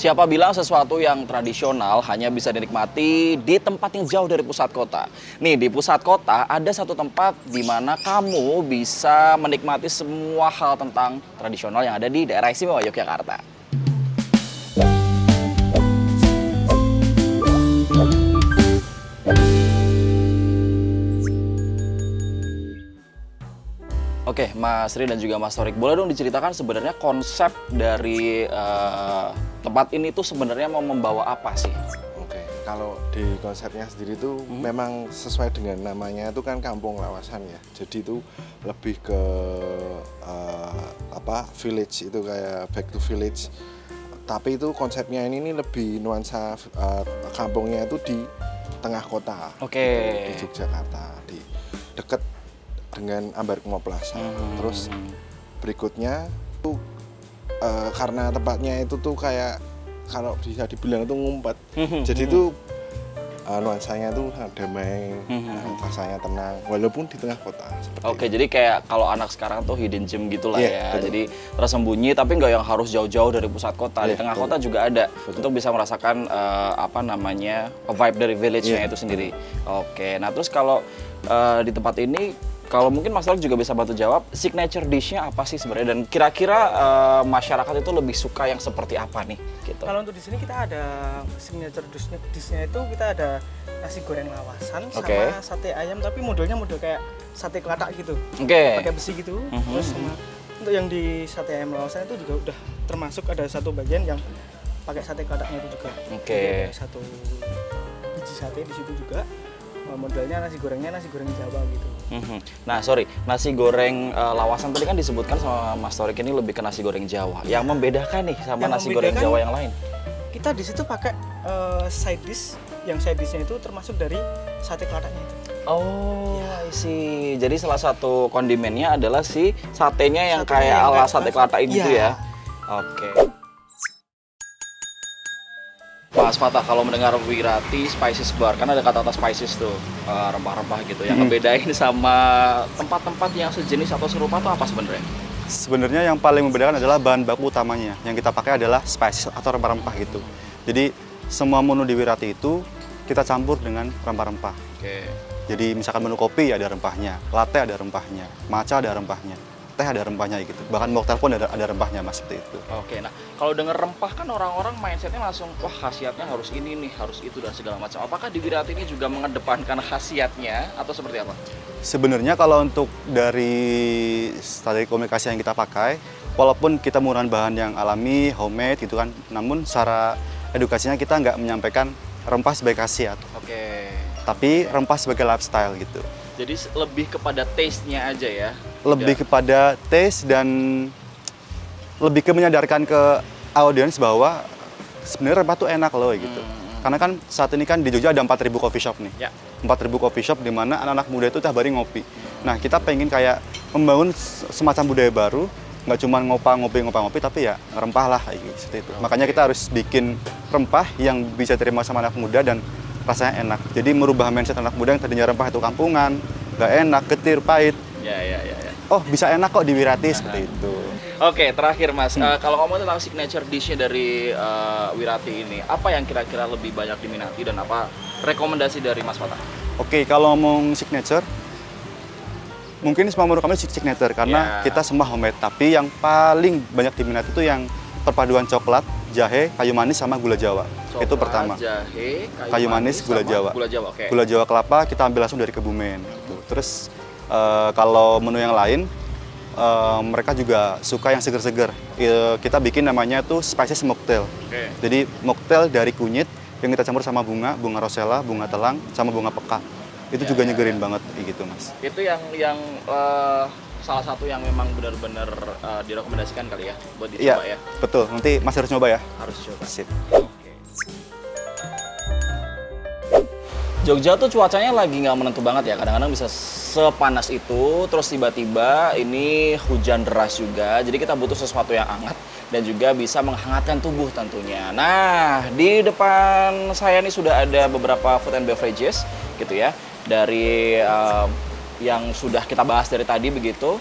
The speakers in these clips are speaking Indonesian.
Siapa bilang sesuatu yang tradisional hanya bisa dinikmati di tempat yang jauh dari pusat kota? Nih, di pusat kota ada satu tempat di mana kamu bisa menikmati semua hal tentang tradisional yang ada di daerah istimewa Yogyakarta. Oke, Mas Ri dan juga Mas Torik, boleh dong diceritakan sebenarnya konsep dari tempat ini tuh sebenarnya mau membawa apa sih? Oke, kalau di konsepnya sendiri itu memang sesuai dengan namanya itu kan kampung lawasan ya. Jadi itu lebih ke village itu kayak back to village. Tapi itu konsepnya ini lebih nuansa kampungnya itu di tengah kota. Oke. Di Yogyakarta, di dekat dengan Ambarkumo Plaza. Terus berikutnya tuh karena tempatnya itu tuh kayak kalau bisa dibilang itu ngumpet. Jadi itu nuansanya tuh damai, rasanya tenang walaupun di tengah kota seperti Oke, itu. jadi kayak kalau anak sekarang tuh hidden gem gitu lah ya. Betul. Jadi tersembunyi tapi nggak yang harus jauh-jauh dari pusat kota. Di Iya, tengah betul. kota juga ada Betul. untuk bisa merasakan vibe dari village-nya Iya. itu sendiri. Oke, nah terus kalau di tempat ini kalau mungkin Mas Torik juga bisa bantu jawab, signature dish-nya apa sih sebenarnya? Dan kira-kira masyarakat itu lebih suka yang seperti apa nih? Gitu. Kalau untuk di sini kita ada signature dish-nya itu kita ada nasi goreng lawasan Oke. sama sate ayam, tapi modelnya model kayak sate kelatak gitu, Oke. pakai besi gitu. Terus sama untuk yang di sate ayam lawasan itu juga udah termasuk ada satu bagian yang pakai sate kelataknya itu juga. Oke. Jadi ada satu biji sate di situ juga. Modelnya nasi gorengnya nasi goreng Jawa gitu. Nah, sorry, nasi goreng lawasan tadi kan disebutkan sama Mas Torik ini lebih ke nasi goreng Jawa. Yang membedakan nih sama Yang nasi goreng membedakan- Jawa yang lain? Kita di situ pakai side dish, yang side dishnya itu termasuk dari sate kelataknya itu. Oh, I see. Jadi salah satu kondimennya adalah si satenya yang Satenya kayak yang ala kayak sate kelatak gitu iya. ya? Oke. Mas Fatah, kalau mendengar Wirati Spices Bar, kan ada kata-kata spices tuh, rempah-rempah gitu. Yang ngebedain sama tempat-tempat yang sejenis atau serupa tuh apa sebenarnya? Sebenarnya yang paling membedakan adalah bahan baku utamanya. Yang kita pakai adalah spices atau rempah-rempah gitu. Jadi semua menu di Wirati itu kita campur dengan rempah-rempah. Oke. Jadi misalkan menu kopi ada rempahnya, latte ada rempahnya, matcha ada rempahnya, teh ada rempahnya gitu. Bahkan mocktail pun ada rempahnya mas seperti itu. Oke, nah kalau denger rempah kan orang-orang mindsetnya langsung, wah khasiatnya harus ini nih, harus itu dan segala macam. Apakah di Wirati ini juga mengedepankan khasiatnya atau seperti apa? Sebenarnya kalau untuk dari strategi komunikasi yang kita pakai, walaupun kita menggunakan bahan yang alami, homemade gitu kan, namun secara edukasinya kita nggak menyampaikan rempah sebagai khasiat, Oke. tapi rempah sebagai lifestyle gitu. Jadi lebih kepada taste-nya aja ya? Lebih kepada taste dan lebih ke menyadarkan ke audiens bahwa sebenarnya rempah tuh enak loh gitu. Karena kan saat ini kan di Jogja ada 4.000 coffee shop nih. Ya. 4.000 coffee shop di mana anak-anak muda itu tiap hari ngopi. Nah, kita pengen kayak membangun semacam budaya baru, nggak cuma ngopi, tapi ya rempah lah kayak gitu, seperti itu. Makanya kita harus bikin rempah yang bisa diterima sama anak muda dan rasanya enak. Jadi merubah mindset anak muda yang tadinya rempah itu kampungan, nggak enak, getir, pahit. Ya. Oh, bisa enak kok di Wirati seperti itu. Oke, terakhir Mas, kalau ngomong tentang signature dish-nya dari Wirati ini, apa yang kira-kira lebih banyak diminati dan apa rekomendasi dari Mas Fatah? Oke, kalau ngomong signature, mungkin semua menu kami signature karena Ya. kita semua homemade. Tapi yang paling banyak diminati itu yang perpaduan coklat, jahe, kayu manis sama gula Jawa. Itu Coklat, pertama. Jahe, Kayu manis, gula sama Jawa. Gula Jawa, oke. Gula Jawa kelapa kita ambil langsung dari Kebumen. Gitu. Terus kalau menu yang lain, mereka juga suka yang seger-seger. Kita bikin namanya tuh spices mocktail. Oke. Jadi mocktail dari kunyit yang kita campur sama bunga rosella, bunga telang, sama bunga peka. Itu juga nyegerin banget kayak gitu mas. Itu yang salah satu yang memang benar-benar direkomendasikan kali ya buat dicoba ya. Betul. Nanti mas harus nyoba ya. Harus coba. Sip. Oke. Jogja tuh cuacanya lagi nggak menentu banget ya. Kadang-kadang bisa sepanas itu, terus tiba-tiba ini hujan deras juga. Jadi kita butuh sesuatu yang hangat dan juga bisa menghangatkan tubuh tentunya. Nah, di depan saya ini sudah ada beberapa food and beverages gitu ya. Dari yang sudah kita bahas dari tadi begitu.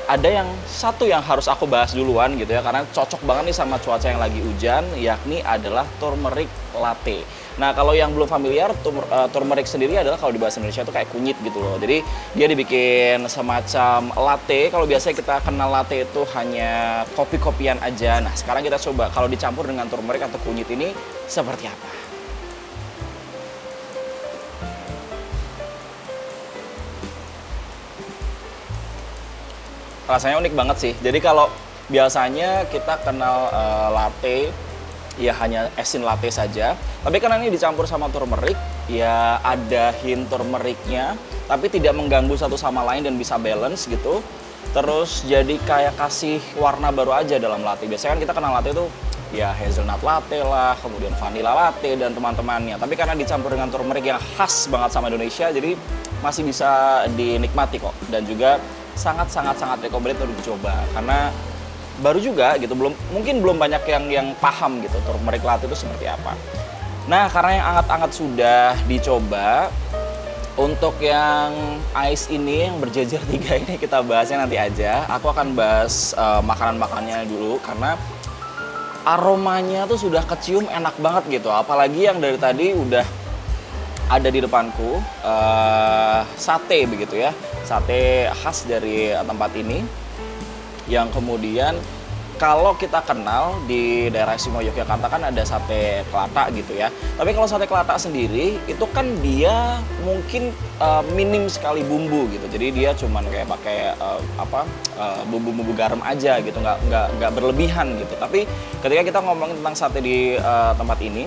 ada yang satu yang harus aku bahas duluan gitu ya, karena cocok banget nih sama cuaca yang lagi hujan, yakni adalah turmeric latte. Nah, kalau yang belum familiar, turmeric sendiri adalah kalau di bahasa Indonesia itu kayak kunyit gitu loh. Jadi dia dibikin semacam latte. Kalau biasanya kita kenal latte itu hanya kopi-kopian aja. Nah, sekarang kita coba kalau dicampur dengan turmeric atau kunyit ini seperti apa. Rasanya unik banget sih. Jadi kalau biasanya kita kenal latte ya hanya esin latte saja, tapi karena ini dicampur sama turmeric, ya ada hint turmericnya, tapi tidak mengganggu satu sama lain dan bisa balance gitu. Terus jadi kayak kasih warna baru aja dalam latte. Biasanya kan kita kenal latte itu ya hazelnut latte lah, kemudian vanilla latte dan teman-temannya. Tapi karena dicampur dengan turmeric yang khas banget sama Indonesia, jadi masih bisa dinikmati kok. Dan juga sangat recommended untuk dicoba karena baru juga gitu, mungkin belum banyak yang paham gitu turmeric latte itu seperti apa. Nah, karena yang anget-anget sudah dicoba, untuk yang ice ini yang berjejer 3 ini kita bahasnya nanti aja. Aku akan bahas makanan-makanannya dulu karena aromanya tuh sudah kecium enak banget gitu. Apalagi yang dari tadi udah ada di depanku, sate begitu ya, sate khas dari tempat ini. Yang kemudian kalau kita kenal di daerah Simo Yogyakarta kan ada sate kelata gitu ya. Tapi kalau sate kelata sendiri itu kan dia mungkin minim sekali bumbu gitu. Jadi dia cuman kayak pakai bumbu-bumbu garam aja gitu, nggak berlebihan gitu. Tapi ketika kita ngomongin tentang sate di tempat ini,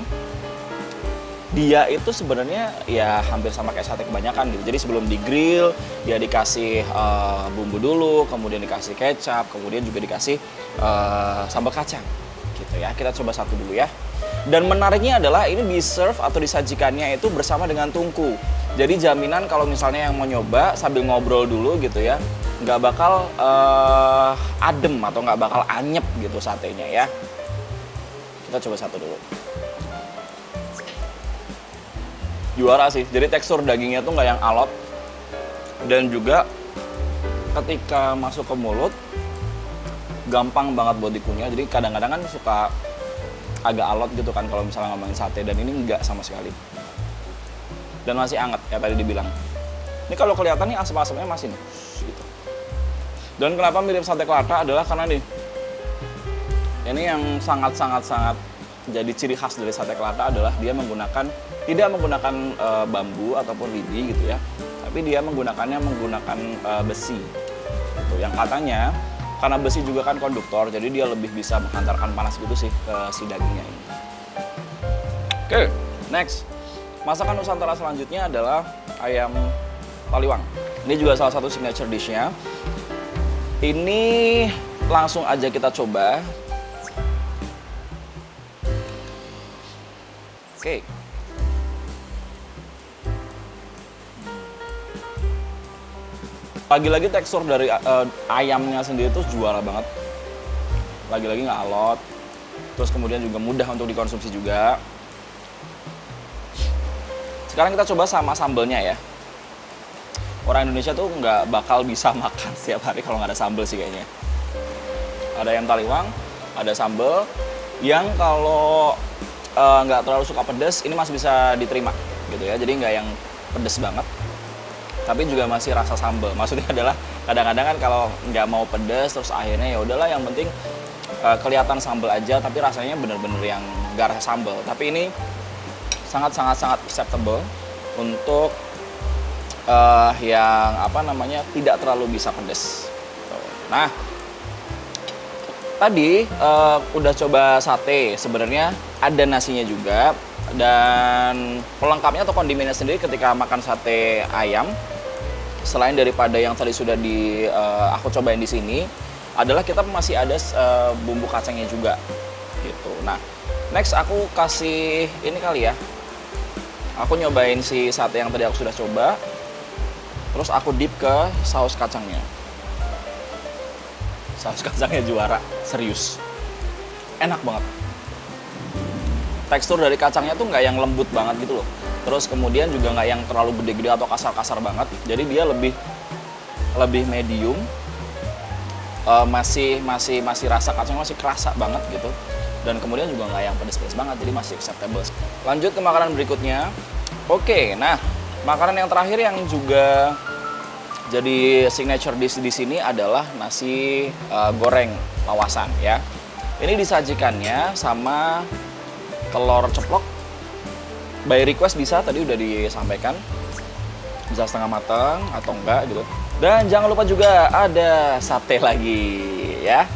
dia itu sebenarnya ya hampir sama kayak sate kebanyakan gitu. Jadi sebelum di-grill, dia dikasih bumbu dulu, kemudian dikasih kecap, kemudian juga dikasih sambal kacang gitu ya. Kita coba satu dulu ya. Dan menariknya adalah ini di-serve atau disajikannya itu bersama dengan tungku. Jadi jaminan kalau misalnya yang mau nyoba sambil ngobrol dulu gitu ya, nggak bakal adem atau nggak bakal anyep gitu satenya ya. Kita coba satu dulu. Juara sih, jadi tekstur dagingnya tuh nggak yang alot, dan juga ketika masuk ke mulut gampang banget buat dikunyah. Jadi kadang-kadang kan suka agak alot gitu kan kalau misalnya ngomongin sate, dan ini nggak sama sekali, dan masih anget kayak tadi dibilang. Ini kalau kelihatan nih asap-asapnya masih nih gitu. Dan kenapa mirip sate kelata adalah karena nih ini yang sangat jadi ciri khas dari sate kelata adalah dia tidak menggunakan bambu ataupun lidi gitu ya, tapi dia menggunakan besi gitu. Yang katanya karena besi juga kan konduktor, jadi dia lebih bisa menghantarkan panas gitu sih ke si dagingnya ini. Oke, next. Masakan Nusantara selanjutnya adalah ayam taliwang. Ini juga salah satu signature dish-nya. Ini langsung aja kita coba. Oke. Lagi-lagi tekstur dari ayamnya sendiri tuh juara banget. Lagi-lagi nggak alot. Terus kemudian juga mudah untuk dikonsumsi juga. Sekarang kita coba sama sambelnya ya. Orang Indonesia tuh nggak bakal bisa makan setiap hari kalau nggak ada sambel sih kayaknya. Ada ayam taliwang, ada sambel yang kalau nggak terlalu suka pedas, ini masih bisa diterima gitu ya. Jadi nggak yang pedas banget, tapi juga masih rasa sambal. Maksudnya adalah kadang-kadang kan kalau nggak mau pedas terus akhirnya ya udahlah yang penting kelihatan sambal aja, tapi rasanya bener-bener yang nggak rasa sambal. Tapi ini sangat acceptable untuk yang tidak terlalu bisa pedas. Nah, tadi udah coba sate, sebenarnya ada nasinya juga, dan pelengkapnya atau kondimennya sendiri ketika makan sate ayam, selain daripada yang tadi sudah aku cobain di sini, adalah kita masih ada bumbu kacangnya juga gitu. Nah, next aku kasih ini kali ya. Aku nyobain si sate yang tadi aku sudah coba, terus aku dip ke saus kacangnya. Saus kacangnya juara, serius. Enak banget. Tekstur dari kacangnya tuh nggak yang lembut banget gitu loh. Terus kemudian juga nggak yang terlalu gede-gede atau kasar-kasar banget. Jadi dia lebih medium. masih rasa kacangnya masih kerasa banget gitu. Dan kemudian juga nggak yang pedes-pedes banget, jadi masih acceptable. Lanjut ke makanan berikutnya. Oke, nah makanan yang terakhir yang juga jadi signature dish di sini adalah nasi goreng lawasan ya. Ini disajikannya sama telur ceplok. By request bisa, tadi udah disampaikan. Bisa setengah matang atau enggak gitu. Dan jangan lupa juga ada sate lagi ya.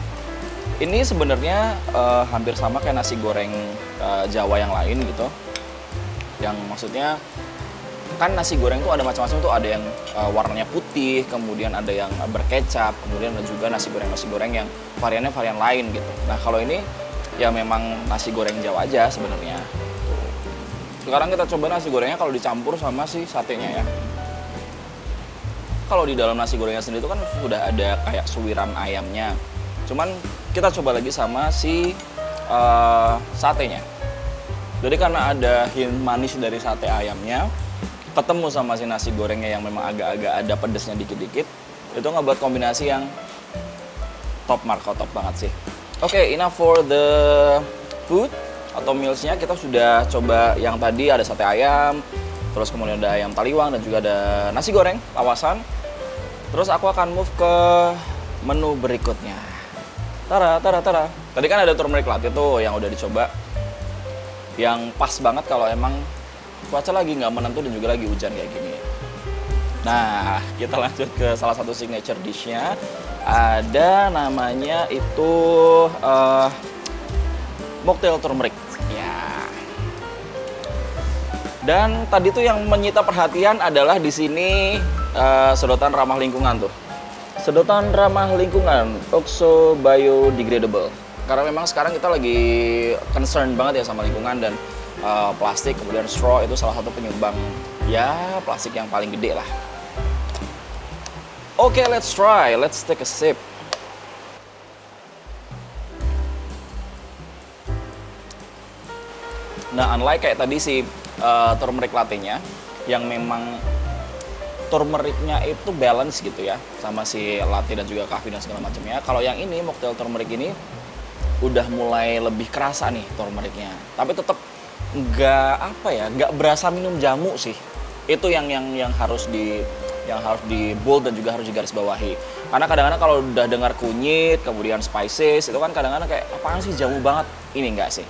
Ini sebenarnya hampir sama kayak nasi goreng Jawa yang lain gitu. Yang maksudnya kan nasi goreng tuh ada macam-macam tuh, ada yang warnanya putih, kemudian ada yang berkecap, kemudian ada juga nasi goreng yang variannya varian lain gitu. Nah kalau ini ya memang nasi goreng Jawa aja sebenarnya. Sekarang kita coba nasi gorengnya kalau dicampur sama si satenya ya. Kalau di dalam nasi gorengnya sendiri itu kan sudah ada kayak suwiran ayamnya. Cuman kita coba lagi sama si satenya. Jadi karena ada hint manis dari sate ayamnya, ketemu sama si nasi gorengnya yang memang agak-agak ada pedesnya dikit-dikit, itu ngebuat kombinasi yang top banget sih. Oke, enough for the food atau mealsnya. Kita sudah coba yang tadi ada sate ayam, terus kemudian ada ayam taliwang dan juga ada nasi goreng lawasan. Terus aku akan move ke menu berikutnya. Tara. Tadi kan ada turmeric latte tuh yang udah dicoba, yang pas banget kalau emang cuaca lagi nggak menentu dan juga lagi hujan kayak gini. Nah, kita lanjut ke salah satu signature dish-nya. Ada namanya itu mocktail turmeric. Ya. Dan tadi tuh yang menyita perhatian adalah di sini sedotan ramah lingkungan tuh. Sedotan ramah lingkungan, Oxo biodegradable. Karena memang sekarang kita lagi concern banget ya sama lingkungan dan plastik, kemudian straw itu salah satu penyumbang ya plastik yang paling gede lah. Oke, let's try. Let's take a sip. Nah, unlike kayak tadi si turmeric latte-nya yang memang turmericnya itu balance gitu ya sama si latte dan juga coffee dan segala macamnya. Kalau yang ini mocktail turmeric ini udah mulai lebih kerasa nih turmericnya. Tapi tetap nggak berasa minum jamu sih. Itu yang harus di bold dan juga harus digarisbawahi. Karena kadang-kadang kalau udah dengar kunyit, kemudian spices, itu kan kadang-kadang kayak apaan sih jamu banget. Ini enggak sih.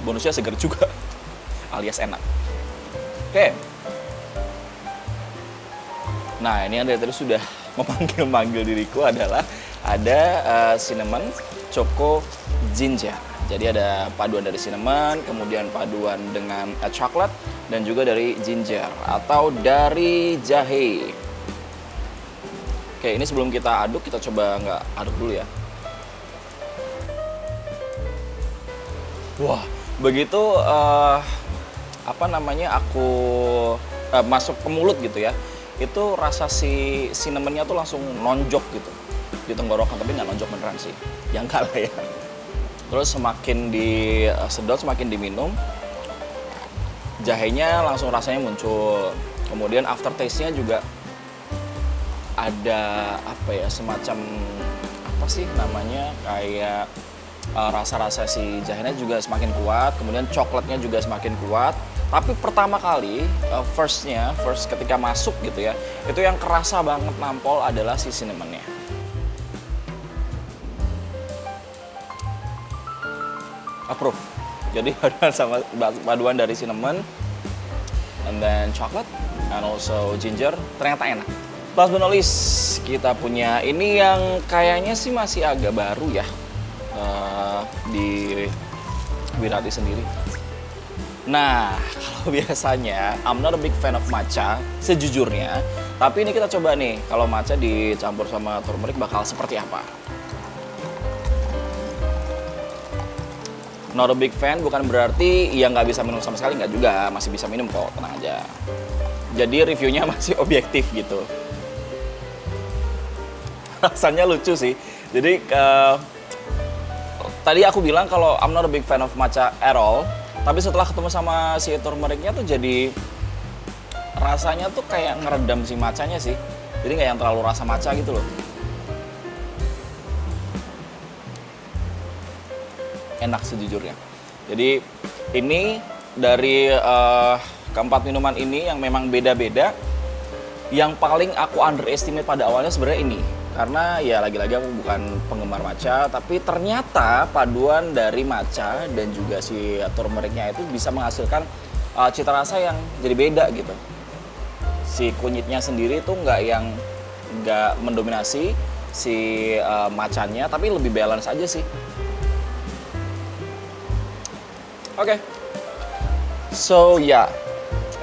Bonusnya segar juga, alias enak. Oke. Nah, ini yang dari tadi sudah memanggil diriku adalah ada cinnamon, choco, ginger. Jadi ada paduan dari cinnamon, kemudian paduan dengan coklat, dan juga dari ginger atau dari jahe. Oke, ini sebelum kita aduk, kita coba nggak aduk dulu ya. Wah, begitu aku masuk ke mulut gitu ya, itu rasa si cinnamonnya tuh langsung nonjok gitu di tenggorokan, tapi nggak nonjok beneran sih, yang kalah ya. Terus semakin disedot, semakin diminum, jahenya langsung rasanya muncul. Kemudian aftertaste-nya juga ada semacam kayak rasa-rasa si jahenya juga semakin kuat, kemudian coklatnya juga semakin kuat. Tapi pertama kali, first ketika masuk gitu ya, itu yang kerasa banget nampol adalah si cinnamonnya. Approve. Jadi paduan dari cinnamon, and then chocolate, and also ginger, ternyata enak. Last but not least, kita punya ini yang kayaknya sih masih agak baru ya di Wirati sendiri. Nah, kalau biasanya I'm not a big fan of matcha sejujurnya, tapi ini kita coba nih kalau matcha dicampur sama turmeric bakal seperti apa. Not a big fan bukan berarti ya nggak bisa minum sama sekali, nggak juga, masih bisa minum kok, tenang aja. Jadi reviewnya masih objektif gitu. Rasanya lucu sih. Jadi tadi aku bilang kalau I'm not a big fan of matcha at all, tapi setelah ketemu sama si turmericnya tuh jadi rasanya tuh kayak ngeredam si matchanya sih. Jadi nggak yang terlalu rasa matcha gitu loh. Enak sejujurnya. Jadi ini dari keempat minuman ini yang memang beda-beda. Yang paling aku underestimate pada awalnya sebenarnya ini. Karena ya lagi-lagi aku bukan penggemar matcha, tapi ternyata paduan dari matcha dan juga si turmericnya itu bisa menghasilkan cita rasa yang jadi beda gitu. Si kunyitnya sendiri tuh nggak mendominasi si matchanya, tapi lebih balance aja sih. Oke. So ya,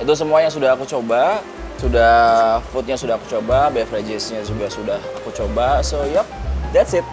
itu semua yang sudah aku coba. Foodnya sudah aku coba, beveragesnya juga sudah aku coba. So yup, that's it.